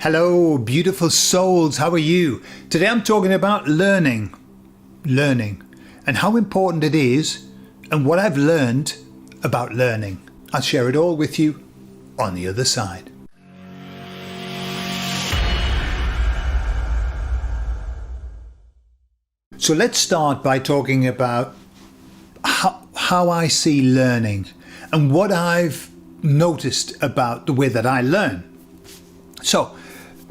Hello, beautiful souls. How are you? Today I'm talking about learning, and how important it is and what I've learned about learning. I'll share it all with you on the other side. So let's start by talking about how I see learning and what I've noticed about the way that I learn. So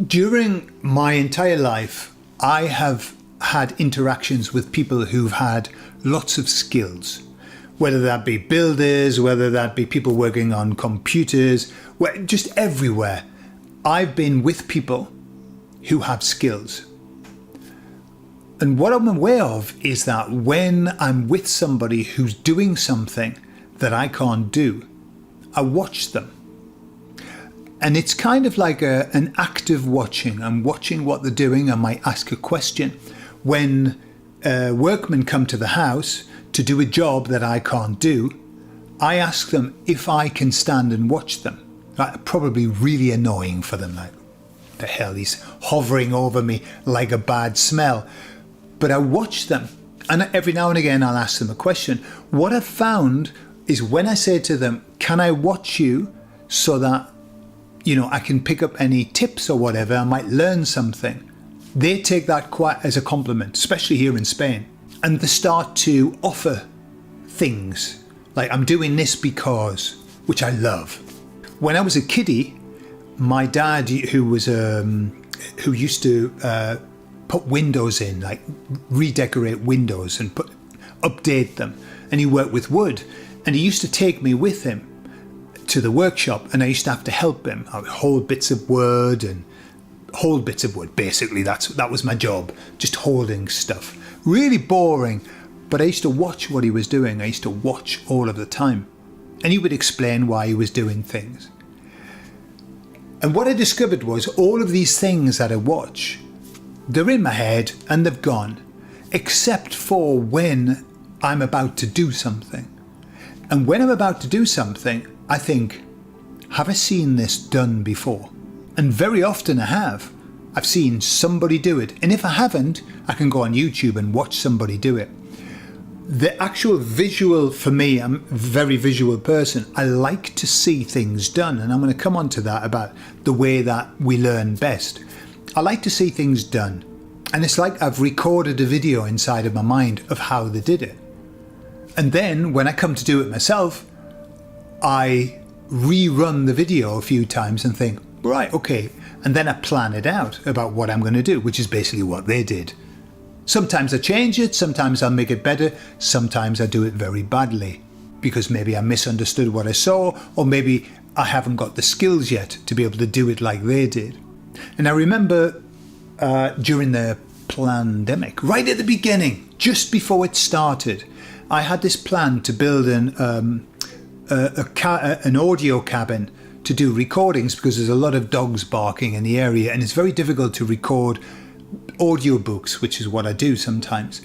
during my entire life, I have had interactions with people who've had lots of skills, whether that be builders, whether that be people working on computers, just everywhere. I've been with people who have skills. And what I'm aware of is that when I'm with somebody who's doing something that I can't do, I watch them. And it's kind of like an active watching. I'm watching what they're doing. I might ask a question. When workmen come to the house to do a job that I can't do, I ask them if I can stand and watch them. Probably really annoying for them. Like, the hell, he's hovering over me like a bad smell. But I watch them. And every now and again, I'll ask them a question. What I've found is when I say to them, can I watch you so that I can pick up any tips or whatever, I might learn something. They take that quite as a compliment, especially here in Spain. And they start to offer things like, I'm doing this because, which I love. When I was a kiddie, my dad, who used to put windows in, like redecorate windows and update them. And he worked with wood. And he used to take me with him to the workshop, and I used to have to help him. I would hold bits of wood. Basically, that was my job, just holding stuff. Really boring, but I used to watch what he was doing. I used to watch all of the time, and he would explain why he was doing things. And what I discovered was all of these things that I watch, they're in my head and they've gone, except for when I'm about to do something. And when I'm about to do something, I think, have I seen this done before? And very often I have. I've seen somebody do it. And if I haven't, I can go on YouTube and watch somebody do it. The actual visual, for me, I'm a very visual person. I like to see things done. And I'm going to come on to that about the way that we learn best. I like to see things done. And it's like I've recorded a video inside of my mind of how they did it. And then when I come to do it myself, I rerun the video a few times and think, right, okay. And then I plan it out about what I'm going to do, which is basically what they did. Sometimes I change it, sometimes I'll make it better, sometimes I do it very badly because maybe I misunderstood what I saw, or maybe I haven't got the skills yet to be able to do it like they did. And I remember during the pandemic, right at the beginning, just before it started, I had this plan to build an audio cabin to do recordings because there's a lot of dogs barking in the area, and it's very difficult to record audiobooks, which is what I do sometimes,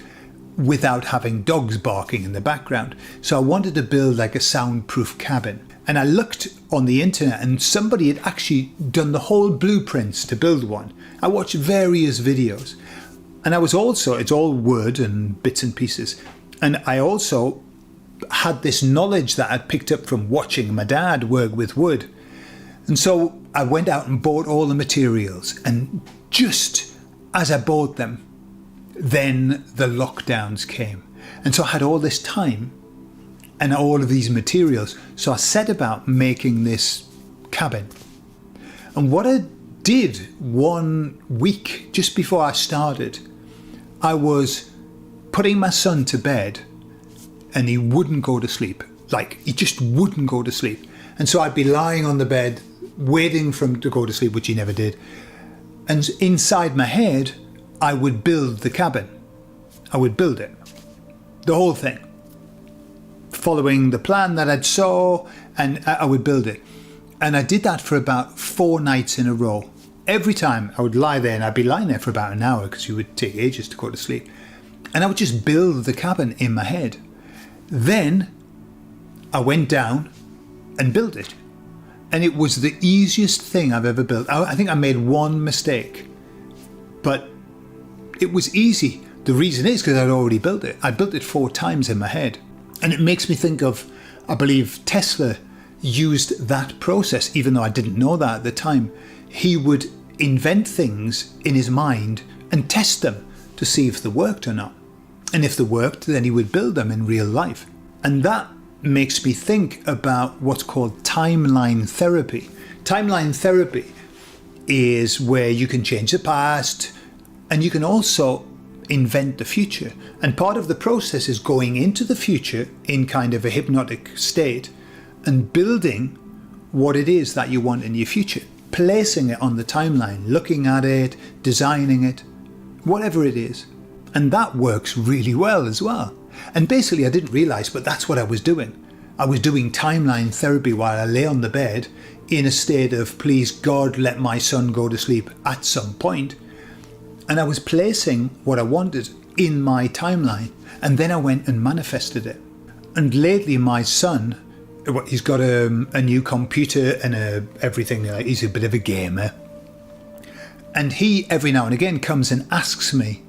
without having dogs barking in the background. So I wanted to build like a soundproof cabin. And I looked on the internet and somebody had actually done the whole blueprints to build one. I watched various videos. And I was also, it's all wood and bits and pieces. And I also had this knowledge that I'd picked up from watching my dad work with wood. And so I went out and bought all the materials. And just as I bought them, then the lockdowns came. And so I had all this time and all of these materials. So I set about making this cabin. And what I did 1 week just before I started, I was putting my son to bed and he wouldn't go to sleep. Like, he just wouldn't go to sleep. And so I'd be lying on the bed waiting for him to go to sleep, which he never did. And inside my head, I would build the cabin. I would build it. The whole thing. Following the plan that I'd saw, and I would build it. And I did that for about 4 nights in a row. Every time I would lie there, and I'd be lying there for about an hour because it would take ages to go to sleep. And I would just build the cabin in my head. Then I went down and built it. And it was the easiest thing I've ever built. I think I made one mistake, but it was easy. The reason is because I'd already built it. I built it 4 times in my head. And it makes me think of, I believe Tesla used that process, even though I didn't know that at the time. He would invent things in his mind and test them to see if they worked or not. And if they worked, then he would build them in real life. And that makes me think about what's called timeline therapy. Timeline therapy is where you can change the past and you can also invent the future. And part of the process is going into the future in kind of a hypnotic state and building what it is that you want in your future, placing it on the timeline, looking at it, designing it, whatever it is. And that works really well as well. And basically I didn't realize, but that's what I was doing. I was doing timeline therapy while I lay on the bed in a state of, please God, let my son go to sleep at some point. And I was placing what I wanted in my timeline. And then I went and manifested it. And lately my son, he's got a new computer and everything. He's a bit of a gamer. And he, every now and again, comes and asks me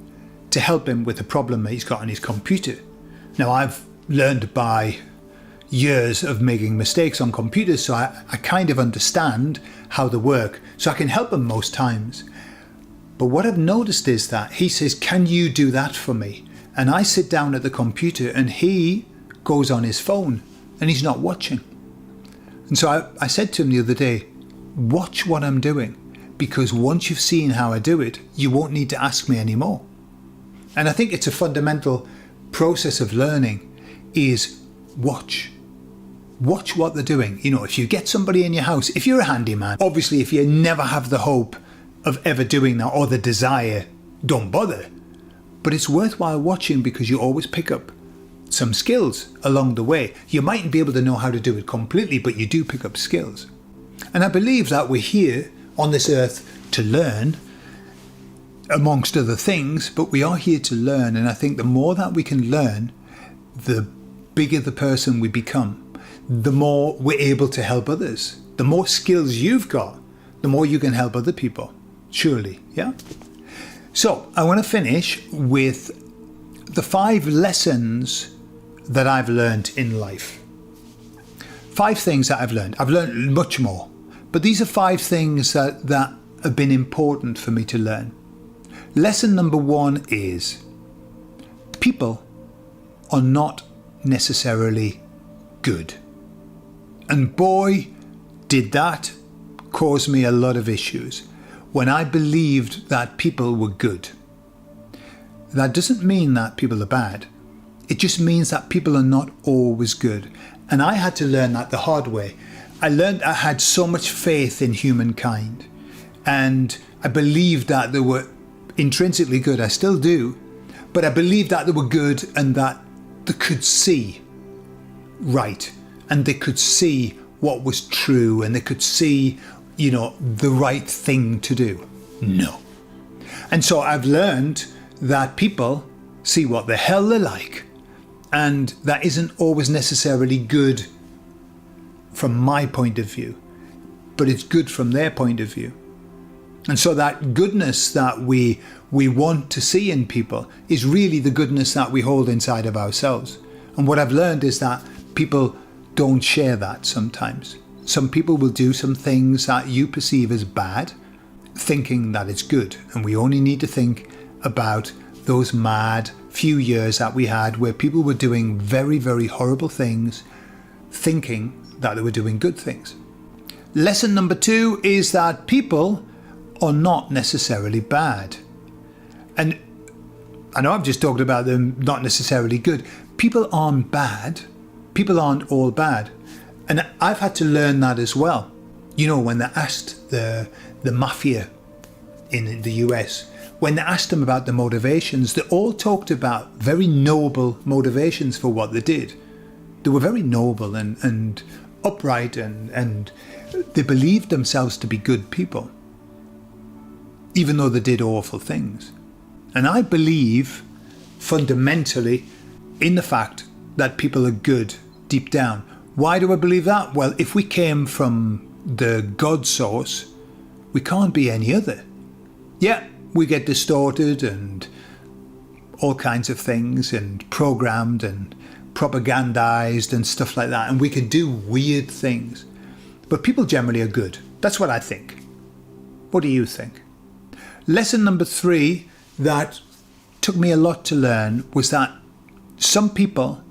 to help him with a problem that he's got on his computer. Now, I've learned by years of making mistakes on computers, so I kind of understand how they work, so I can help him most times. But what I've noticed is that he says, can you do that for me? And I sit down at the computer and he goes on his phone and he's not watching. And so I said to him the other day, watch what I'm doing, because once you've seen how I do it, you won't need to ask me anymore. And I think it's a fundamental process of learning is watch what they're doing. You know, if you get somebody in your house, if you're a handyman, obviously if you never have the hope of ever doing that or the desire, don't bother. But it's worthwhile watching because you always pick up some skills along the way. You mightn't be able to know how to do it completely, but you do pick up skills. And I believe that we're here on this earth to learn, amongst other things, but we are here to learn. And I think the more that we can learn, the bigger the person we become, the more we're able to help others. The more skills you've got, the more you can help other people. Surely, yeah? So I want to finish with the 5 lessons that I've learned in life. 5 things that I've learned. I've learned much more, but these are 5 things that have been important for me to learn. Lesson number 1 is people are not necessarily good. And boy, did that cause me a lot of issues when I believed that people were good. That doesn't mean that people are bad. It just means that people are not always good. And I had to learn that the hard way. I learned I had so much faith in humankind. And I believed that they were intrinsically good. I still do. But I believed that they were good and that they could see right. And they could see what was true. And they could see, the right thing to do. No. And so I've learned that people see what the hell they like. And that isn't always necessarily good from my point of view, but it's good from their point of view. And so that goodness that we want to see in people is really the goodness that we hold inside of ourselves. And what I've learned is that people don't share that sometimes. Some people will do some things that you perceive as bad, thinking that it's good. And we only need to think about those mad few years that we had where people were doing very, very horrible things, thinking that they were doing good things. Lesson number 2 is that people are not necessarily bad. And I know I've just talked about them not necessarily good. People aren't bad. People aren't all bad. And I've had to learn that as well. When they asked the mafia in the US, when they asked them about the motivations, they all talked about very noble motivations for what they did. They were very noble and upright and they believed themselves to be good people, even though they did awful things. And I believe fundamentally in the fact that people are good deep down. Why do I believe that? Well, if we came from the God source, we can't be any other. Yeah, we get distorted and all kinds of things and programmed and propagandized and stuff like that. And we can do weird things. But people generally are good. That's what I think. What do you think? Lesson number 3 that took me a lot to learn was that some people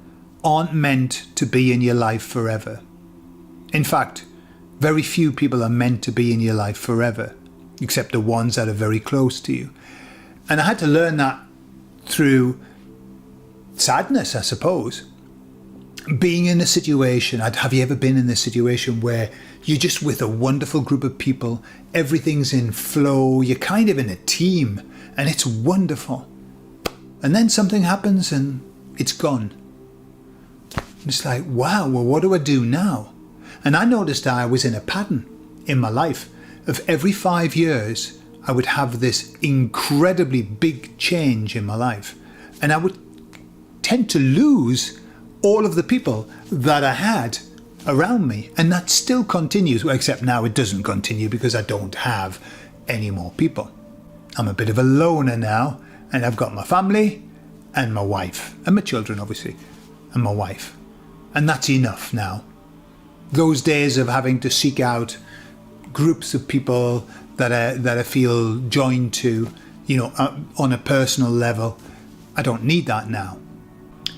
aren't meant to be in your life forever. In fact, very few people are meant to be in your life forever, except the ones that are very close to you. And I had to learn that through sadness, I suppose. Being in a situation, have you ever been in this situation where you're just with a wonderful group of people, everything's in flow, you're kind of in a team, and it's wonderful. And then something happens and it's gone. It's like, wow, well, what do I do now? And I noticed I was in a pattern in my life of every 5 years, I would have this incredibly big change in my life. And I would tend to lose all of the people that I had around me. And that still continues, except now it doesn't continue because I don't have any more people. I'm a bit of a loner now, and I've got my family and my wife, and my children obviously, and my wife. And that's enough now. Those days of having to seek out groups of people that I feel joined to, on a personal level, I don't need that now.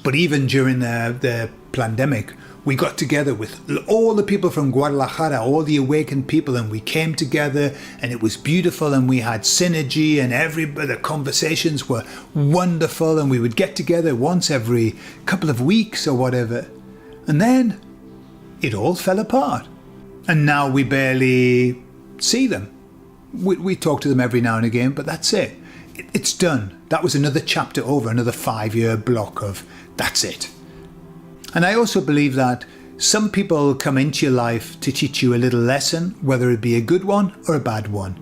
But even during the pandemic, we got together with all the people from Guadalajara, all the awakened people, and we came together and it was beautiful and we had synergy and the conversations were wonderful and we would get together once every couple of weeks or whatever. And then it all fell apart. And now we barely see them. We talk to them every now and again, but that's it. It's done. That was another chapter over, another 5-year block of that's it. And I also believe that some people come into your life to teach you a little lesson, whether it be a good one or a bad one.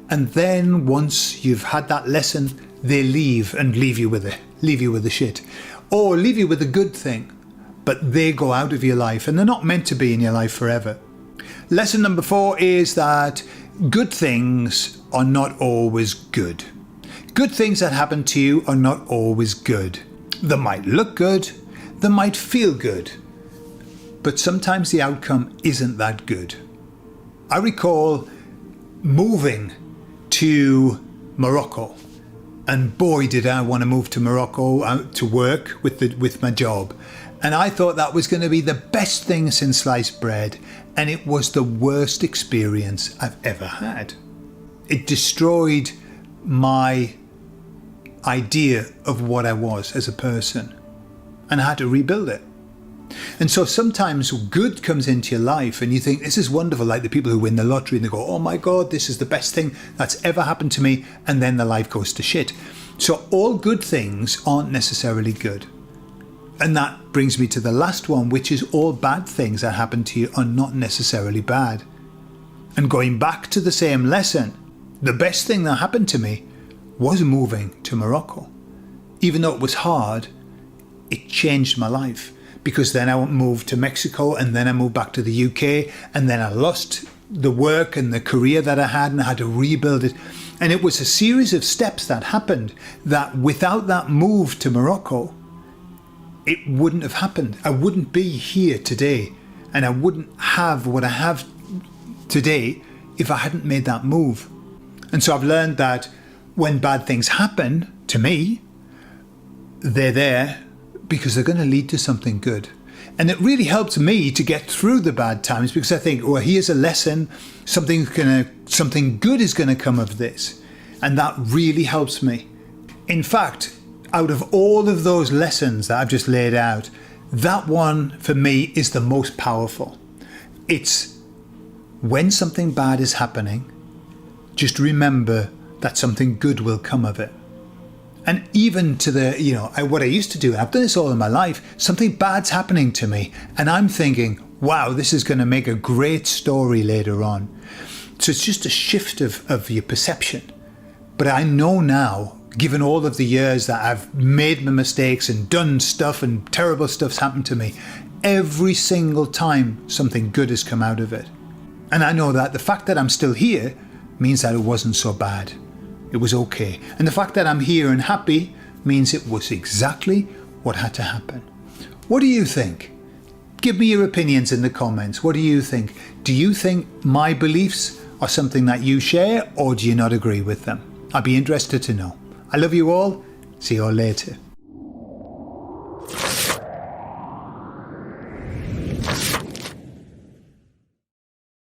And then once you've had that lesson, they leave and leave you with the shit. Or leave you with a good thing. But they go out of your life and they're not meant to be in your life forever. Lesson number 4 is that good things are not always good. Good things that happen to you are not always good. They might look good, they might feel good, but sometimes the outcome isn't that good. I recall moving to Morocco, and boy did I want to move to Morocco to work with my job. And I thought that was going to be the best thing since sliced bread, and it was the worst experience I've ever had. It destroyed my idea of what I was as a person, and I had to rebuild it. And so sometimes good comes into your life and you think this is wonderful, like the people who win the lottery and they go, oh my God, this is the best thing that's ever happened to me, and then their life goes to shit. So all good things aren't necessarily good. And that brings me to the last one, which is all bad things that happen to you are not necessarily bad. And going back to the same lesson, the best thing that happened to me was moving to Morocco. Even though it was hard, it changed my life, because then I moved to Mexico and then I moved back to the UK, and then I lost the work and the career that I had and I had to rebuild it. And it was a series of steps that happened that without that move to Morocco, it wouldn't have happened. I wouldn't be here today, and I wouldn't have what I have today if I hadn't made that move. And so I've learned that when bad things happen to me, they're there because they're going to lead to something good. And it really helps me to get through the bad times, because I think, well, here's a lesson, something good is going to come of this. And that really helps me. In fact, out of all of those lessons that I've just laid out, that one for me is the most powerful. It's when something bad is happening, just remember that something good will come of it. And even to what I used to do, I've done this all in my life, something bad's happening to me, and I'm thinking, wow, this is going to make a great story later on. So it's just a shift of your perception. But I know now, given all of the years that I've made my mistakes and done stuff and terrible stuff's happened to me, every single time something good has come out of it. And I know that the fact that I'm still here means that it wasn't so bad. It was okay. And the fact that I'm here and happy means it was exactly what had to happen. What do you think? Give me your opinions in the comments. What do you think? Do you think my beliefs are something that you share, or do you not agree with them? I'd be interested to know. I love you all. See you all later.